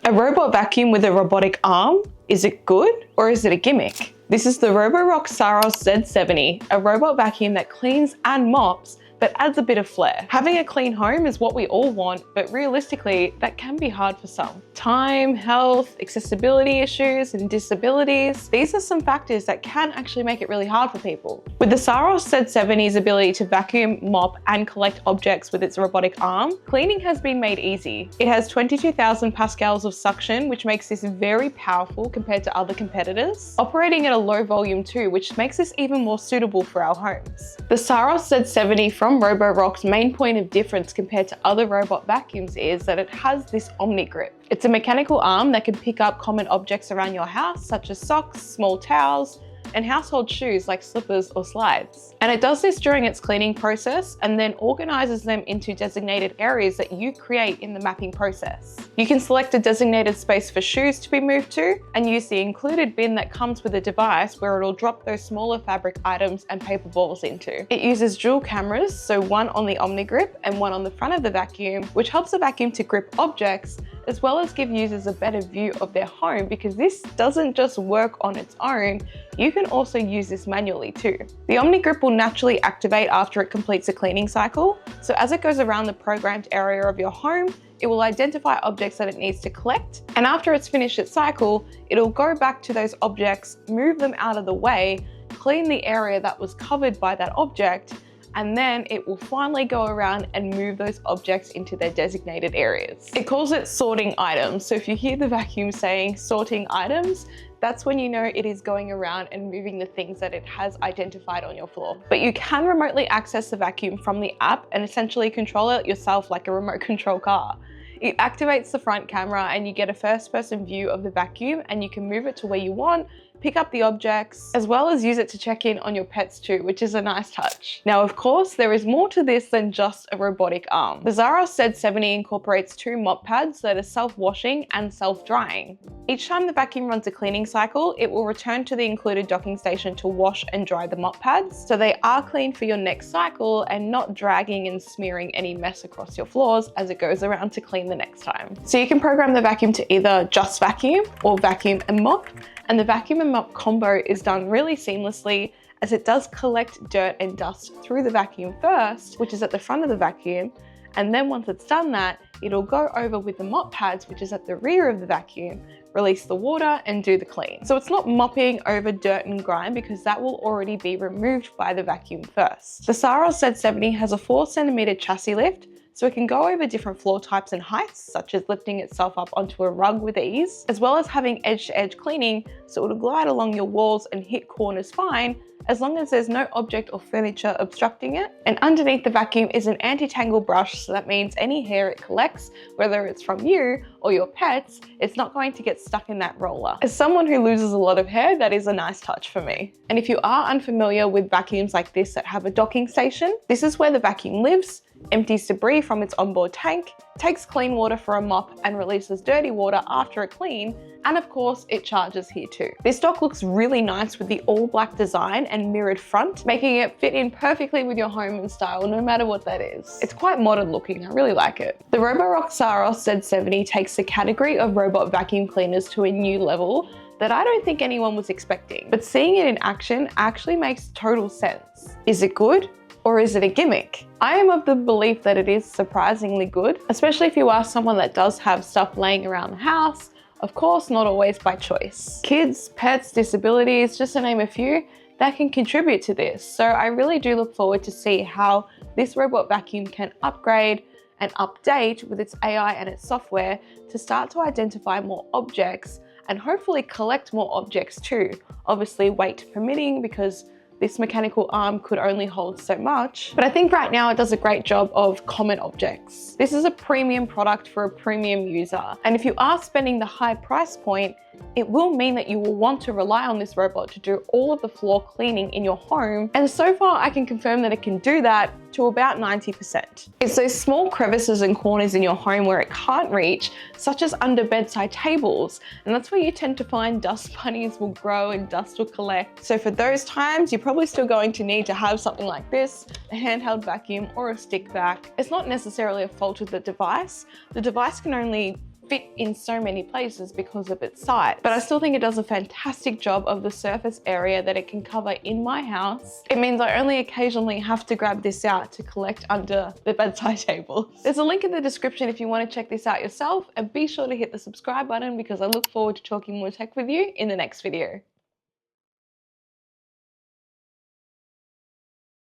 A robot vacuum with a robotic arm, is it good or is it a gimmick? This is the Roborock Saros Z70, a robot vacuum that cleans and mops but adds a bit of flair. Having a clean home is what we all want, but realistically, that can be hard for some. Time, health, accessibility issues, and disabilities, these are some factors that can actually make it really hard for people. With the Saros Z70's ability to vacuum, mop, and collect objects with its robotic arm, cleaning has been made easy. It has 22,000 pascals of suction, which makes this very powerful compared to other competitors, operating at a low volume too, which makes this even more suitable for our homes. The Saros Z70 from Roborock's main point of difference compared to other robot vacuums is that it has this Omni grip. It's a mechanical arm that can pick up common objects around your house, such as socks, small towels, and household shoes like slippers or slides. And it does this during its cleaning process and then organizes them into designated areas that you create in the mapping process. You can select a designated space for shoes to be moved to and use the included bin that comes with the device where it'll drop those smaller fabric items and paper balls into. It uses dual cameras, so one on the Omni grip and one on the front of the vacuum, which helps the vacuum to grip objects as well as give users a better view of their home, because this doesn't just work on its own, you can also use this manually too. The Omni grip will naturally activate after it completes a cleaning cycle, so as it goes around the programmed area of your home, it will identify objects that it needs to collect, and after it's finished its cycle, it'll go back to those objects, move them out of the way, clean the area that was covered by that object, and then it will finally go around and move those objects into their designated areas. It calls it sorting items, so if you hear the vacuum saying sorting items, that's when you know it is going around and moving the things that it has identified on your floor. But you can remotely access the vacuum from the app and essentially control it yourself like a remote control car. It activates the front camera and you get a first-person view of the vacuum, and you can move it to where you want, pick up the objects, as well as use it to check in on your pets too, which is a nice touch. Now, of course, there is more to this than just a robotic arm. The Saros Z70 incorporates 2 mop pads that are self-washing and self-drying. Each time the vacuum runs a cleaning cycle, it will return to the included docking station to wash and dry the mop pads, so they are clean for your next cycle and not dragging and smearing any mess across your floors as it goes around to clean the next time. So you can program the vacuum to either just vacuum or vacuum and mop, and the vacuum and mop combo is done really seamlessly, as it does collect dirt and dust through the vacuum first, which is at the front of the vacuum, and then once it's done that, it'll go over with the mop pads, which is at the rear of the vacuum, release the water and do the clean. So it's not mopping over dirt and grime, because that will already be removed by the vacuum first. The Saros Z70 has a 4cm chassis lift, so it can go over different floor types and heights, such as lifting itself up onto a rug with ease, as well as having edge-to-edge cleaning, so it'll glide along your walls and hit corners fine, as long as there's no object or furniture obstructing it. And underneath the vacuum is an anti-tangle brush, so that means any hair it collects, whether it's from you or your pets, it's not going to get stuck in that roller. As someone who loses a lot of hair, that is a nice touch for me. And if you are unfamiliar with vacuums like this that have a docking station, this is where the vacuum lives, empties debris from its onboard tank, takes clean water for a mop and releases dirty water after a clean, and of course it charges here too. This dock looks really nice with the all black design and mirrored front, making it fit in perfectly with your home and style, no matter what that is. It's quite modern looking, I really like it. The Roborock Saros Z70 takes the category of robot vacuum cleaners to a new level that I don't think anyone was expecting, but seeing it in action actually makes total sense. Is it good? Or is it a gimmick? I am of the belief that it is surprisingly good, especially if you are someone that does have stuff laying around the house. Of course, not always by choice. Kids, pets, disabilities, just to name a few, that can contribute to this. So I really do look forward to see how this robot vacuum can upgrade and update with its AI and its software to start to identify more objects and hopefully collect more objects too. Obviously, weight permitting, because this mechanical arm could only hold so much, but I think right now it does a great job of common objects. This is a premium product for a premium user, and if you are spending the high price point, it will mean that you will want to rely on this robot to do all of the floor cleaning in your home, and so far I can confirm that it can do that to about 90%. It's those small crevices and corners in your home where it can't reach, such as under bedside tables, and that's where you tend to find dust bunnies will grow and dust will collect. So for those times, you're probably still going to need to have something like this, a handheld vacuum or a stick vac. It's not necessarily a fault of the device. The device can only fit in so many places because of its size. But I still think it does a fantastic job of the surface area that it can cover in my house. It means I only occasionally have to grab this out to collect under the bedside table. There's a link in the description if you want to check this out yourself, and be sure to hit the subscribe button because I look forward to talking more tech with you in the next video.